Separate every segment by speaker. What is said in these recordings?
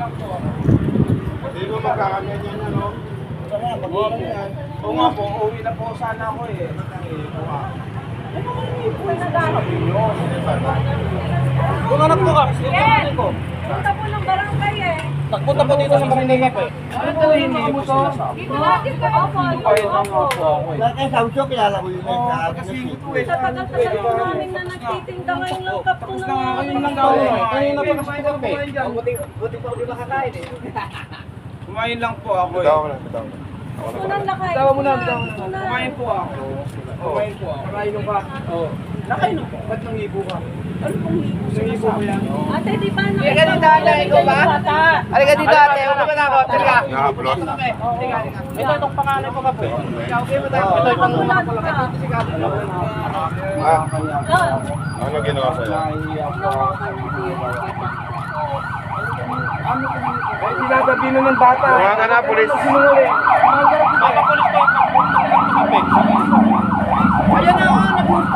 Speaker 1: Hindi mo magkakaganyan yan, no? Oo nga po, uwi na po sana ako eh. Kumanap po ka.
Speaker 2: Yes! Punta po ng barangay eh.
Speaker 1: Nagpunta po dito sa barangay po eh. Ano po hindi mo sinasabi?
Speaker 2: Dito natin kayo po.
Speaker 1: Kayo lang nga po ako eh.
Speaker 3: Dati sa Usyo, kilala ko yun.
Speaker 1: Kasi ito eh.
Speaker 2: Sa tagal-tagal po namin na nagtitinda ngayon lang kap po na.
Speaker 1: Ayun lang daw eh. Kanina pa kasi ito eh.
Speaker 3: Buti pa di makakain eh.
Speaker 1: Kumain lang po ako eh.
Speaker 2: Unang lakay.
Speaker 3: Bitawa mo na.
Speaker 1: Kumain po ako. Kumain po ako.
Speaker 3: Nakainom ka?
Speaker 1: Oo. Nakainom po. Ba't nangibo ka? Ano pong hibo? Nangibo ko yan.
Speaker 2: Ate, di ba
Speaker 3: Halika dito, ate. Ikaw ba? Halika dito, ate. Huwag ka na ako. Halika.
Speaker 1: Ito itong pangalan ko ka po.
Speaker 3: Ito itong mga ko lang. Ito si Gabi.
Speaker 4: Ano ginawa sa'yo?
Speaker 1: Sinagabi na ng bata.
Speaker 4: Mga ka na, pulis.
Speaker 1: Sinuli. Papapulis ko Ayan na,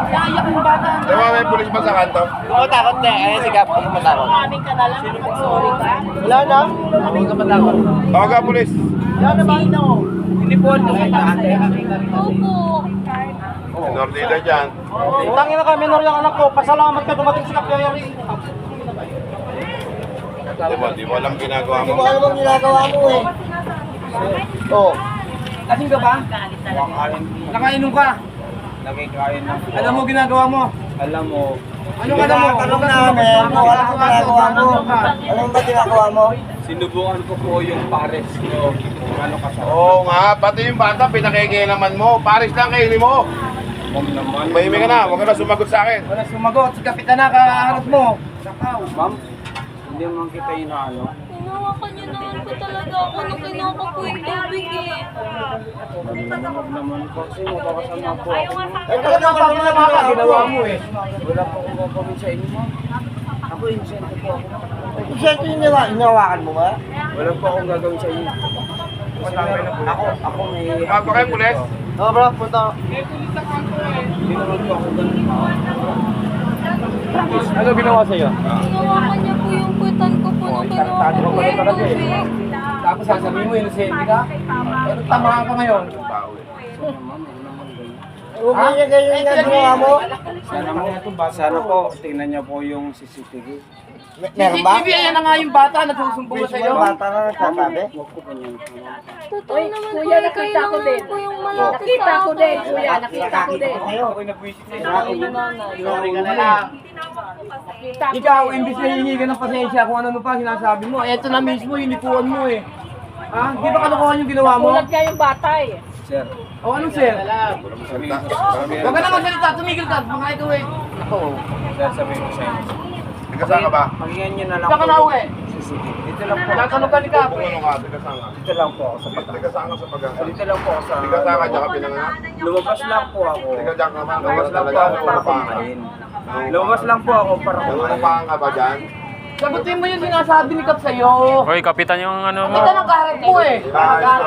Speaker 1: naiyak ng bata.
Speaker 4: Diba may pulis pa sa kanto?
Speaker 3: Oo, takot na. Ayan si Gabi. Huwag ka matakot.
Speaker 2: Aming ka na lang. Sorry ka.
Speaker 3: Wala na. Huwag ka matakot.
Speaker 4: Tawag ka, pulis.
Speaker 2: Sino?
Speaker 1: Hindi po ano sa ate.
Speaker 2: Opo.
Speaker 4: Nordida dyan.
Speaker 1: Tangin na kami, minor yung anak ko. Pasalamat ka dumating si Kapyayari.
Speaker 4: Di mo alam ginagawa
Speaker 3: Hindi
Speaker 4: mo.
Speaker 3: mo alam ang ginagawa mo eh. Oo.
Speaker 1: Lasing ka ba? Nakainom ka? Nakikain na. Alam mo ginagawa mo? Alam mo. Anong alam mo?
Speaker 3: Tanong namin kung alam ang ginagawa mo. Alam ba ginagawa mo?
Speaker 1: Sinubukan ko po yung pares ko. Kung ano ka sa
Speaker 4: Oo nga, pati yung bata pinakikilaman mo. Paris lang kainin mo.
Speaker 1: mom naman.
Speaker 4: Mahimik ka na, huwag ka na sumagot sa akin.
Speaker 1: Wala sumagot. Si Kapitan na kaharap mo. Sakaw. Ma'am, hindi naman kita inaano.
Speaker 2: Hinawakan niyo naman po talaga ako nung kinuha po yung tubig eh.
Speaker 1: Huwag naman po kasi mabakasama po ako.
Speaker 3: Eh, talagang pag
Speaker 1: Mga ginawa mo eh. Wala po akong gagawin sa inyo. Ako insente po ako.
Speaker 3: Siyempre yung hinawakan mo ba?
Speaker 1: Wala po akong gagawin sa inyo. Ako may...
Speaker 4: Tawag pa kayo, pulis.
Speaker 3: Oo bro, punta.
Speaker 1: Hindi naman po ako ganun. Ano ginawa sa'yo?
Speaker 2: Hinawakan niya po yung putan ko po nung kinuha ko po yung tubig.
Speaker 1: Tapos sasabihin mo, inosente ka? Pero tamahan ka ngayon.
Speaker 3: Huwag mo niya ganyan yung ginagawa mo.
Speaker 1: Sana po, tingnan niyo po yung CCTV.
Speaker 3: Meron ba?
Speaker 1: ayan na nga yung bata, nagsusumbong
Speaker 3: Mismo yung bata na nagsasabi?
Speaker 1: Huwag ko ganyan.
Speaker 2: Totoo naman po, kailangan po yung malapit
Speaker 5: Nakita ko
Speaker 2: sa
Speaker 5: din,
Speaker 2: akin.
Speaker 5: kuya, nakita ko din.
Speaker 1: Ako'y nabwisit na
Speaker 3: Sorry ka na lang.
Speaker 5: Nakita ko
Speaker 1: Ikaw,
Speaker 5: din.
Speaker 1: imbis na hihingi ka ng pasensya kung ano pa sinasabi mo, eto na mismo, hinipuan mo eh. Ha? Di ba kalokohan yung ginawa mo?
Speaker 5: Ulat nga yung bata eh.
Speaker 1: Sir. O anong sir? Huwag ka na magsalita, tumigil ka, baka ikaw eh. Ako. Sir, sabihin ko sa'yo.
Speaker 4: Nagkasama ka ba?
Speaker 1: Pakinggan nyo na lang. Saan ka na uwi? Dito lang po. Nagtanong ka ni Kapo.
Speaker 4: Ano ka? Nagkasama.
Speaker 1: Dito lang po ako sa pagkakas.
Speaker 4: Nagkasama sa pagkakasama.
Speaker 1: Dito lang po ako sa...
Speaker 4: Nagkasama dyan ka pinanganak?
Speaker 1: Lumabas lang po ako.
Speaker 4: Ikaw dyan ka naman.
Speaker 1: Lumabas lang po ako para kumain. Lumabas lang po ako para kumain.
Speaker 4: Nangungupahan ka ba dyan?
Speaker 1: Sagutin mo yung sinasabi ni Kap sa'yo.
Speaker 6: Hoy, kapitan yung ano mo.
Speaker 1: Kita ng kaharap mo eh.